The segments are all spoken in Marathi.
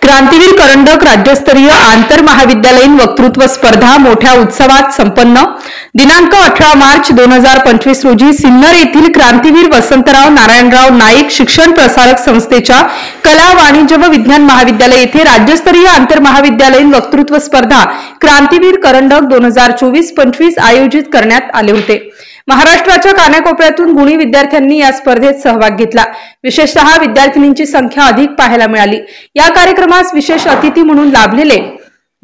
क्रांतीवीर करंडक राज्यस्तरीय आंतर महाविद्यालयीन वक्तृत्व स्पर्धा मोठ्या उत्सवात संपन्न। दिनांक 18 मार्च 2025 रोजी सिन्नर येथील क्रांतीवीर वसंतराव नारायणराव नाईक शिक्षण प्रसारक संस्थेच्या कला वाणिज्य व विज्ञान महाविद्यालय येथे राज्यस्तरीय आंतर महाविद्यालयीन वक्तृत्व स्पर्धा क्रांतीवीर करंडक 2024-25 आयोजित करण्यात आले होते। महाराष्ट्राच्या कानाकोपऱ्यातून गुणी विद्यार्थ्यांनी या स्पर्धेत सहभाग घेतला। विशेषतः विद्यार्थिनींची संख्या अधिक पाहायला मिळाली। या कार्यक्रमास विशेष अतिथी म्हणून लाभलेले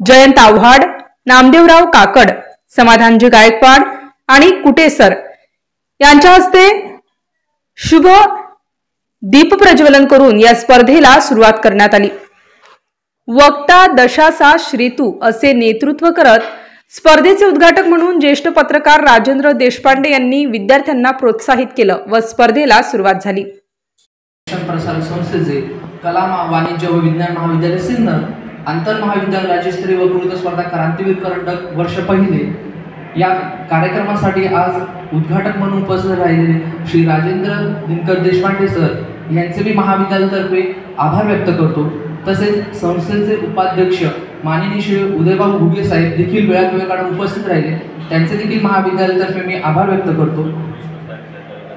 जयंत आव्हाड, नामदेवराव काकड, समाधानजी गायकवाड आणि कुटेसर यांच्या हस्ते शुभ दीप प्रज्वलन करून या स्पर्धेला सुरुवात करण्यात आली। वक्ता दशासा श्रीतू असे नेतृत्व करत स्पर्धेचे उद्घाटक म्हणून ज्येष्ठ पत्रकार राजेंद्र देशपांडे यांनी विद्यार्थ्यांना प्रोत्साहित केलं व स्पर्धेला सुरुवात झाली। शिक्षण प्रसारक संस्थेचे कला वाणिज्य व विज्ञान महाविद्यालय सिन्नर आंतर महाविद्यालय राज्यस्तरीय वक्तृत्व स्पर्धा क्रांतीवीर करंडक वर्ष पहिले या कार्यक्रमासाठी आज उद्घाटक म्हणून उपस्थित राहिलेले श्री राजेंद्र दिनकर देशपांडे सर यांचे मी महाविद्यालयातर्फे आभार व्यक्त करतो। तसेच संस्थेचे उपाध्यक्ष माननीय श्री उदयभाऊ घुगे साहेब देखील वेळात वेळ काढून उपस्थित राहिले, त्यांचे देखील महाविद्यालयातर्फे मी आभार व्यक्त करतो।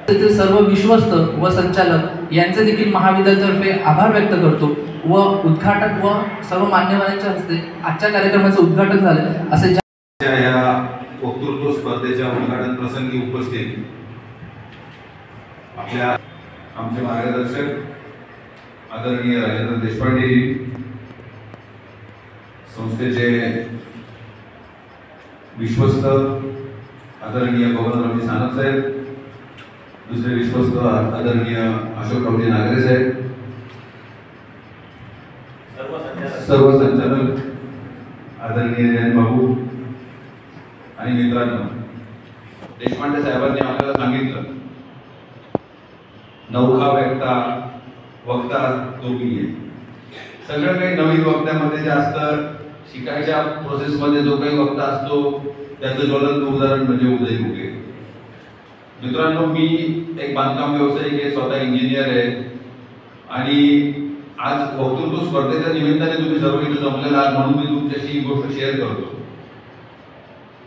तसेच सर्व विश्वस्त व संचालक यांचे देखील महाविद्यालयातर्फे आभार व्यक्त करतो व उद्घाटक व सर्व मान्यवरांच्या हस्ते आजच्या कार्यक्रमाचे उद्घाटन झाले। असे या वक्तृत्व स्पर्धेच्या उद्घाटन प्रसंगी उपस्थित आमचे मार्गदर्शक आदरणीय राजेंद्र देशपांडे जी, संस्थेचे विश्वस्त आदरणीय बबनरावजी सानप साहेब, दुसरे विश्वस्त आदरणीय अशोकरावजी नागरे साहेब, सर्व संचालक आदरणीय जयंत बाबू आणि मित्रांनो, देशपांडे साहेबांनी आपल्याला सांगितलं नौखा वक्ता दोघी आहे। सगळं काही नवीन वक्त्यामध्ये जे असतं, शिकायच्या प्रोसेसमध्ये जो काही वक्ता असतो त्याचं ज्वलंत उदाहरण म्हणजे उदय घुगे। मित्रांनो, मी एक बांधकाम व्यावसायिक आहे, स्वतः इंजिनियर आहे आणि आज वक्तृत्व स्पर्धेच्या निमित्ताने तुम्ही सर्व इथे जमलेला आहात म्हणून मी तुमच्याशी ही गोष्ट शेअर करतो।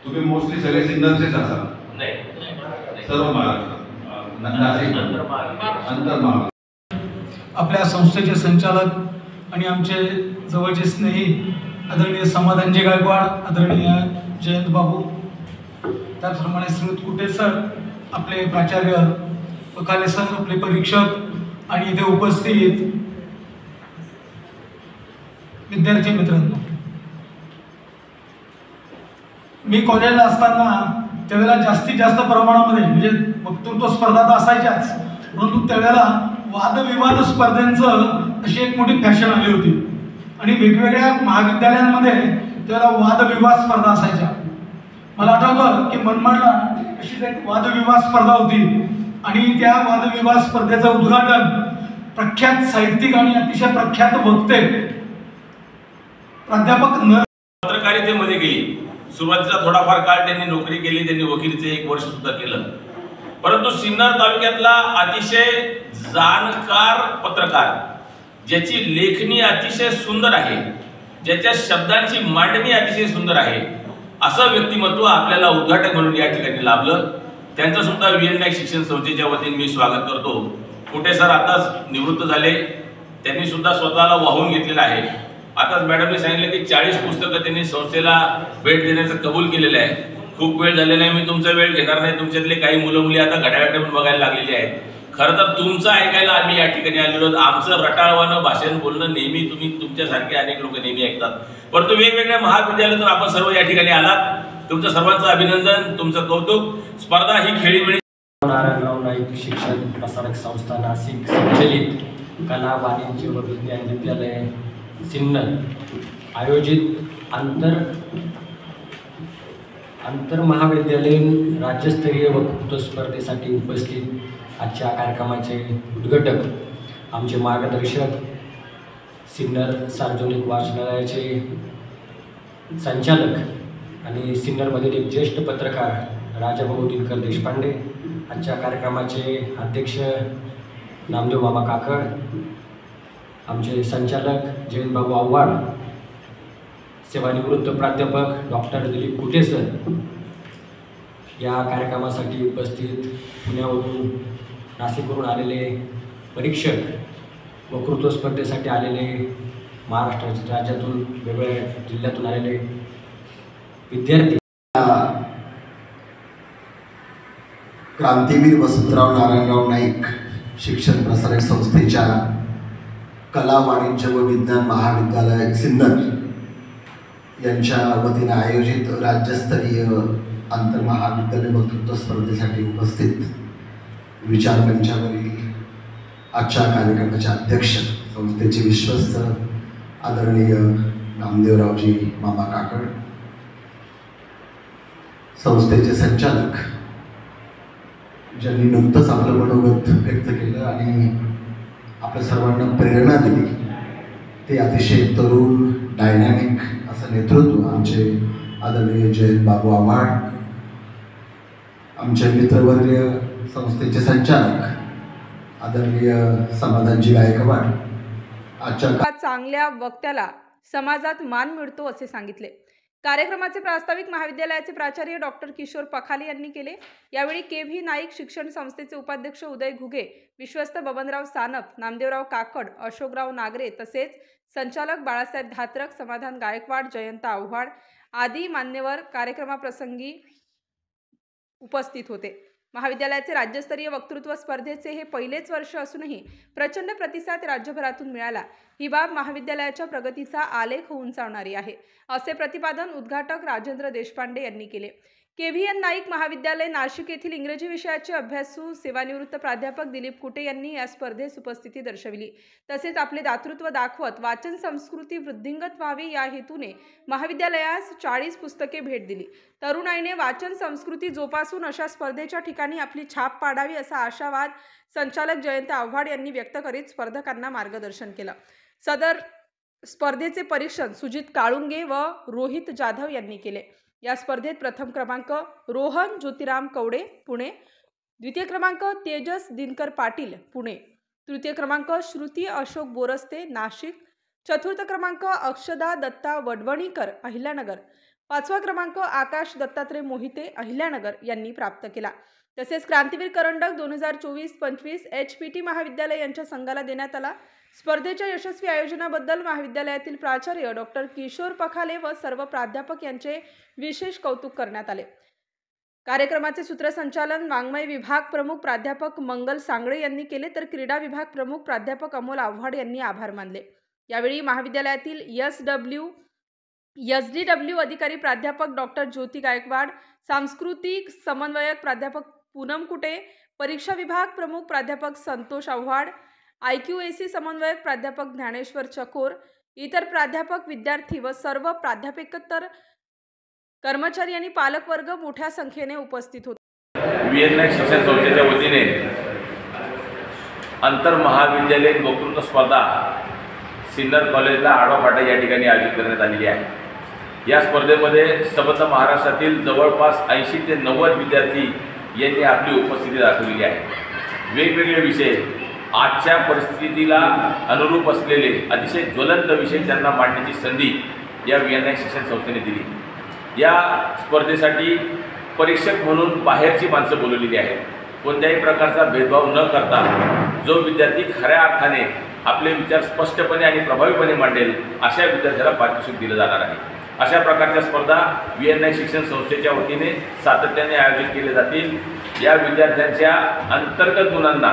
तुम्ही मोस्टली सगळे सिन्नरचेच असाल, सर्व महाराष्ट्र, नाशिक, अंतर महाराष्ट्र। आपल्या संस्थेचे संचालक आणि आमचे जवळचे स्नेही आदरणीय समाधानजी गायकवाड, आदरणीय जयंत बाबू, त्याचप्रमाणे श्रीयुत कुटेसर, आपले प्राचार्य पकाले सर, आपले परीक्षक आणि इथे उपस्थित विद्यार्थी मित्रांनो, मी कॉलेजला असताना त्यावेळेला जास्तीत जास्त प्रमाणामध्ये म्हणजे वक्तृत्व स्पर्धा तर असायच्याच, परंतु त्यावेळेला वादविवाद स्पर्धेंचं अशी एक मोठी फॅशन आली होती आणि वेगवेगळ्या महाविद्यालयांमध्ये त्याला वादविवाद स्पर्धा असायच्या। मला आठवतं की मनमाडला अशीच एक वादविवाद स्पर्धा होती आणि त्या वादविवाद स्पर्धेचं उद्घाटन प्रख्यात साहित्यिक आणि अतिशय प्रख्यात वक्ते प्राध्यापक पत्रकारितेमध्ये गेली। सुरुवातीचा थोडाफार काळ त्यांनी नोकरी केली, त्यांनी वकिलीचे 1 वर्ष सुद्धा केलं, परंतु सिन्नर तालुक्यातला अतिशय जाणकार पत्रकार, ज्याची लेखणी अतिशय सुंदर आहे, ज्याच्या शब्दांची मांडणी अतिशय सुंदर आहे, असं व्यक्तिमत्व आपल्याला उद्घाटक म्हणून या ठिकाणी लाभलं। त्यांचं सुद्धा VN नाईक शिक्षण संस्थेच्या वतीने मी स्वागत करतो। कुठे सर आताच निवृत्त झाले, त्यांनी सुद्धा स्वतःला वाहून घेतलेलं आहे। आताच मॅडमने सांगितलं की 40 पुस्तकं त्यांनी संस्थेला भेट देण्याचं कबूल केलेलं आहे। खूप वेळ झालेला आहे, मी तुमचा वेळ घेणार नाही। तुमच्यातले काही मुलं मुली आता घड्याळाकडे पण बघायला लागलेली आहेत। खरं तर तुमचं ऐकायला आम्ही या ठिकाणी आलेलो आहोत। आमचं रटाळवानं भाषण बोलणं नेहमी तुम्ही तुमच्यासारखे अनेक लोक नेहमी ऐकतात, परंतु वेगवेगळ्या महाविद्यालयातून आपण सर्व या ठिकाणी आलात, तुमचं सर्वांचं अभिनंदन, तुमचं कौतुक। स्पर्धा ही खेळीमेळी नारायणराव नाईक शिक्षण प्रसारक संस्था नाशिक संचलित कला वाणिज्य व विज्ञान विद्यालय सिन्नर आयोजित आंतर महाविद्यालयीन राज्यस्तरीय वक्तृत्व स्पर्धेसाठी उपस्थित आजच्या कार्यक्रमाचे उद्घाटक आमचे मार्गदर्शक, सिन्नर सार्वजनिक वाचनालयाचे संचालक आणि सिन्नरमधील एक ज्येष्ठ पत्रकार राजाभाऊ दिनकर देशपांडे, आजच्या कार्यक्रमाचे अध्यक्ष नामदेव मामा काकड, आमचे संचालक जयंतबाबू आव्हाड, सेवानिवृत्त प्राध्यापक डॉक्टर दिलीप कुटे सर, या कार्यक्रमासाठी उपस्थित पुण्यावरून नाशिकवरून आलेले परीक्षक, वक्तृत्व स्पर्धेसाठी आलेले महाराष्ट्र राज्यातून वेगवेगळ्या जिल्ह्यातून आलेले विद्यार्थी, क्रांतीवीर वसंतराव नारायणराव नाईक शिक्षण प्रसारक संस्थेच्या कला, वाणिज्य व विज्ञान महाविद्यालय सिन्नर यांच्या वतीने आयोजित राज्यस्तरीय आंतरमहाविद्यालय वक्तृत्व स्पर्धेसाठी उपस्थित विचारमंचावरील आजच्या कार्यक्रमाचे अध्यक्ष, संस्थेचे विश्वस्त आदरणीय नामदेवरावजी मामा काकड, संस्थेचे संचालक ज्यांनी नुकतंच आपलं मनोगत व्यक्त केलं आणि आपल्या सर्वांना प्रेरणा दिली, ते अतिशय तरुण डायनॅमिक असं नेतृत्व आमचे आदरणीय जयंतबाबू आव्हाड, आमचे मित्रवर्य संस्थेचे संचालक आदरणीय समाधानजी गायकवाड, आजच्या चांगल्या वक्त्याला समाजात मान मिळतो असे सांगितले। कार्यक्रमाचे प्रास्ताविक महाविद्यालयाचे प्राचार्य डॉक्टर किशोर पखाले यांनी केले। यावेळी के.व्ही. नाईक शिक्षण संस्थेचे उपाध्यक्ष उदय घुगे, विश्वस्त बबनराव सानप, नामदेवराव काकड, अशोकराव नागरे तसेच संचालक बाळासाहेब धात्रक, समाधान गायकवाड, जयंत आव्हाड आदी मान्यवर कार्यक्रमाप्रसंगी उपस्थित होते। महाविद्यालयाचे राज्यस्तरीय वक्तृत्व स्पर्धेचे हे पहिलेच वर्ष असूनही प्रचंड प्रतिसाद राज्यभरातून मिळाला। ही बाब महाविद्यालयाच्या प्रगतीचा आलेख उंचावणारी आहे, असे प्रतिपादन उद्घाटक राजेंद्र देशपांडे यांनी केले। के.व्ही.एन. नाईक महाविद्यालय नाशिक येथील इंग्रजी विषयाचे अभ्यासू सेवानिवृत्त प्राध्यापक दिलीप कुटे यांनी या स्पर्धेस उपस्थिती दर्शविली। तसेच आपले दातृत्व दाखवत वाचन संस्कृती वृद्धिंगत व्हावी या हेतूने महाविद्यालयास 40 पुस्तके भेट दिली। तरुणाईने वाचन संस्कृती जोपासून अशा स्पर्धेच्या ठिकाणी आपली छाप पाडावी असा आशावाद संचालक जयंत आव्हाड यांनी व्यक्त करीत स्पर्धकांना मार्गदर्शन केलं। सदर स्पर्धेचे परीक्षण सुजित काळुंगे व रोहित जाधव यांनी केले। या स्पर्धेत प्रथम क्रमांक रोहन ज्योतिराम कवडे पुणे, द्वितीय क्रमांक तेजस दिनकर पाटील पुणे, तृतीय क्रमांक श्रुती अशोक बोरस्ते नाशिक, चतुर्थ क्रमांक अक्षदा दत्ता वडवणीकर अहिल्यानगर, पाचवा क्रमांक आकाश दत्तात्रय मोहिते अहिल्यानगर यांनी प्राप्त केला। तसेच क्रांतीवीर करंडक 2024-25 HPT महाविद्यालय यांच्या संघाला देण्यात आला। स्पर्धेच्या यशस्वी आयोजनाबद्दल महाविद्यालयातील प्राचार्य डॉक्टर किशोर पखाले व सर्व प्राध्यापक यांचे विशेष कौतुक करण्यात आले। कार्यक्रमाचे सूत्रसंचालन वाङ्मय विभाग प्रमुख प्राध्यापक मंगल सांगळे यांनी केले, तर क्रीडा विभाग प्रमुख प्राध्यापक अमोल आव्हाड यांनी आभार मानले। यावेळी महाविद्यालयातील SDW अधिकारी प्राध्यापक डॉक्टर ज्योती गायकवाड, सांस्कृतिक समन्वयक प्राध्यापक पूनम कुटे, परीक्षा विभाग प्रमुख प्राध्यापक संतोष आव्हाड, IQAC समन्वयक प्राध्यापक ज्ञानेश्वर चकोर, इतर प्राध्यापक, विद्यार्थी व सर्व प्राध्यापकेतर कर्मचारी आणि पालकवर्ग मोठ्या संख्येने उपस्थित होते। व्ही.एन. नाईक शिक्षण संस्थेच्या वतीने आंतर महाविद्यालयीन वक्तृत्व स्पर्धा सिन्नर कॉलेजला आडवा फाटा या ठिकाणी आयोजित करण्यात आलेली आहे। या स्पर्धेमध्ये संबंध महाराष्ट्रातील जवळपास 80 ते 90 विद्यार्थी यांनी आपली उपस्थिती दाखवलेली आहे। वेगवेगळे विषय, आजच्या परिस्थितीला अनुरूप असलेले अतिशय ज्वलंत विषय त्यांना मांडण्याची संधी या व्ही.एन. नाईक शिक्षण संस्थेने दिली। या स्पर्धेसाठी परीक्षक म्हणून बाहेरची माणसं बोलवलेली आहेत। कोणत्याही प्रकारचा भेदभाव न करता जो विद्यार्थी खऱ्या अर्थाने आपले विचार स्पष्टपणे आणि प्रभावीपणे मांडेल अशा विद्यार्थ्याला पारितोषिक दिलं जाणार आहे। अशा प्रकारच्या स्पर्धा व्ही.एन. नाईक शिक्षण संस्थेच्या वतीने सातत्याने आयोजित केल्या जातील। या विद्यार्थ्यांच्या अंतर्गत गुणांना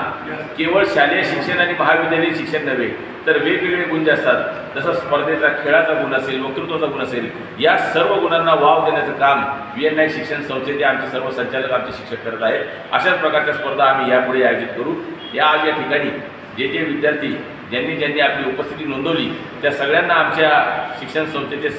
केवळ शालेय शिक्षण आणि महाविद्यालयीन शिक्षण नव्हे तर वेगवेगळे गुण जे असतात, जसं स्पर्धेचा खेळाचा गुण असेल, वक्तृत्वाचा गुण असेल, या सर्व गुणांना वाव देण्याचं काम व्ही.एन. नाईक शिक्षण संस्थेचे आमचे सर्व संचालक, आमचे शिक्षक करत आहेत। अशाच प्रकारच्या स्पर्धा आम्ही यापुढे आयोजित करू। आज या ठिकाणी जे विद्यार्थी ज्यांनी आपली उपस्थिती नोंदवली त्या सगळ्यांना आमच्या शिक्षण संस्थेचे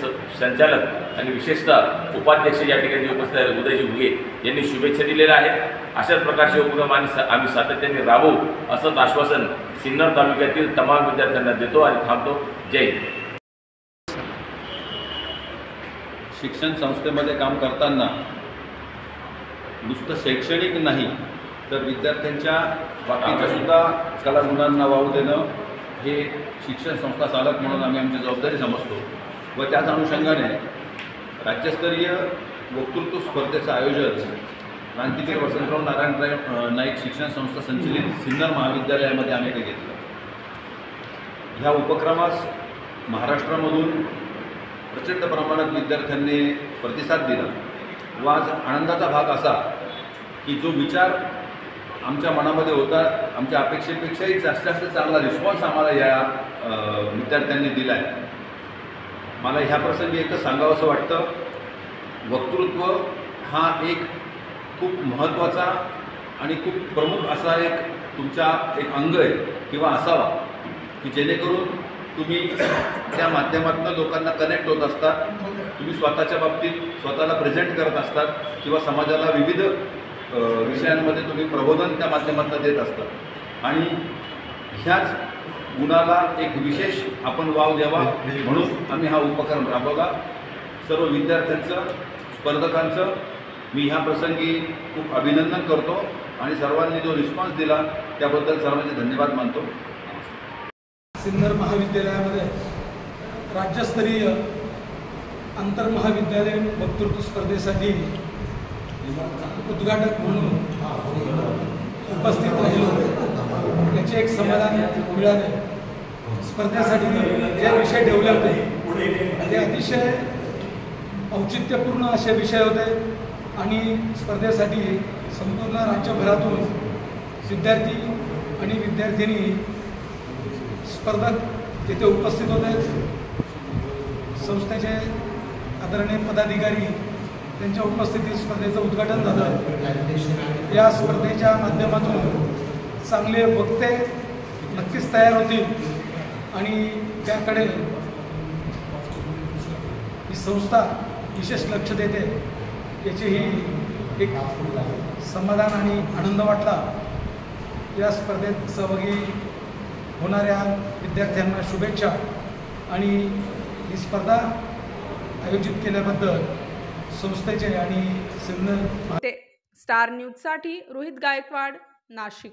संचालक आणि विशेषतः उपाध्यक्ष या ठिकाणी उपस्थित आहेत उदयजी घुगे यांनी शुभेच्छा दिलेल्या आहेत। अशाच प्रकारचे उपक्रम आम्ही सातत्याने राबवू असंच आश्वासन सिन्नर तालुक्यातील तमाम विद्यार्थ्यांना देतो आणि थांबतो। जय हिंद। शिक्षण संस्थेमध्ये काम करताना नुसतं शैक्षणिक नाही तर विद्यार्थ्यांच्या बाकीच्या सुद्धा कलागुणांना वाव देणं हे शिक्षण संस्था चालक म्हणून आम्ही आमची जबाबदारी समजतो व त्याच अनुषंगाने राज्यस्तरीय वक्तृत्व स्पर्धेचं आयोजन क्रांतिवीर वसंतराव नारायणराव नाईक शिक्षण संस्था संचलित सिन्नर महाविद्यालयामध्ये आम्ही ते घेतलं. ह्या उपक्रमास महाराष्ट्रामधून प्रचंड प्रमाणात विद्यार्थ्यांनी प्रतिसाद दिला व आज आनंदाचा भाग असा की जो विचार आमच्या मनामध्ये होता, आमच्या अपेक्षेपेक्षाही जास्त चांगला रिस्पॉन्स आम्हाला या विद्यार्थ्यांनी दिला आहे. मला ह्या प्रसंगी एकच सांगावंसं वाटतं, वक्तृत्व हा एक खूप महत्त्वाचा आणि खूप प्रमुख असा एक तुमचा एक अंग आहे किंवा असावा की जेणेकरून तुम्ही त्या माध्यमातून लोकांना कनेक्ट होत असतात, तुम्ही स्वतःच्या बाबतीत स्वतःला प्रेझेंट करत असतात किंवा समाजाला विविध विषयांमध्ये तुम्ही प्रबोधन त्या माध्यमातून देत असतात आणि ह्याच गुणाला एक विशेष आपण वाव द्यावा म्हणून आम्ही हा उपक्रम राबवला. सर्व विद्यार्थ्यांचं, स्पर्धकांचं मी ह्या प्रसंगी खूप अभिनंदन करतो आणि सर्वांनी जो रिस्पॉन्स दिला त्याबद्दल सर्वांचे धन्यवाद मानतो. सिन्नर महाविद्यालयामध्ये राज्यस्तरीय आंतरमहाविद्यालयीन वक्तृत्व स्पर्धेसाठी उद्घाटक म्हणून उपस्थित राहिलो. याचे एक समाधान मिळाले. स्पर्धेसाठी जे विषय ठेवले होते ते अतिशय औचित्यपूर्ण असे विषय होते आणि स्पर्धेसाठी संपूर्ण राज्यभरातून विद्यार्थी आणि विद्यार्थिनी स्पर्धक तिथे उपस्थित होते. संस्थेचे आदरणीय पदाधिकारी त्यांच्या उपस्थितीत स्पर्धेचं उद्घाटन झालं. या स्पर्धेच्या माध्यमातून चांगले वक्ते नक्कीच तयार होतील आणि त्याकडे ही संस्था विशेष लक्ष देते याचीही एक समाधान आणि आनंद वाटला. या स्पर्धेत सहभागी होणाऱ्या विद्यार्थ्यांना शुभेच्छा आणि ही स्पर्धा आयोजित केल्याबद्दल संस्थेचे आणि सिन्नर स्टार न्यूजसाठी रोहित गायकवाड, नाशिक.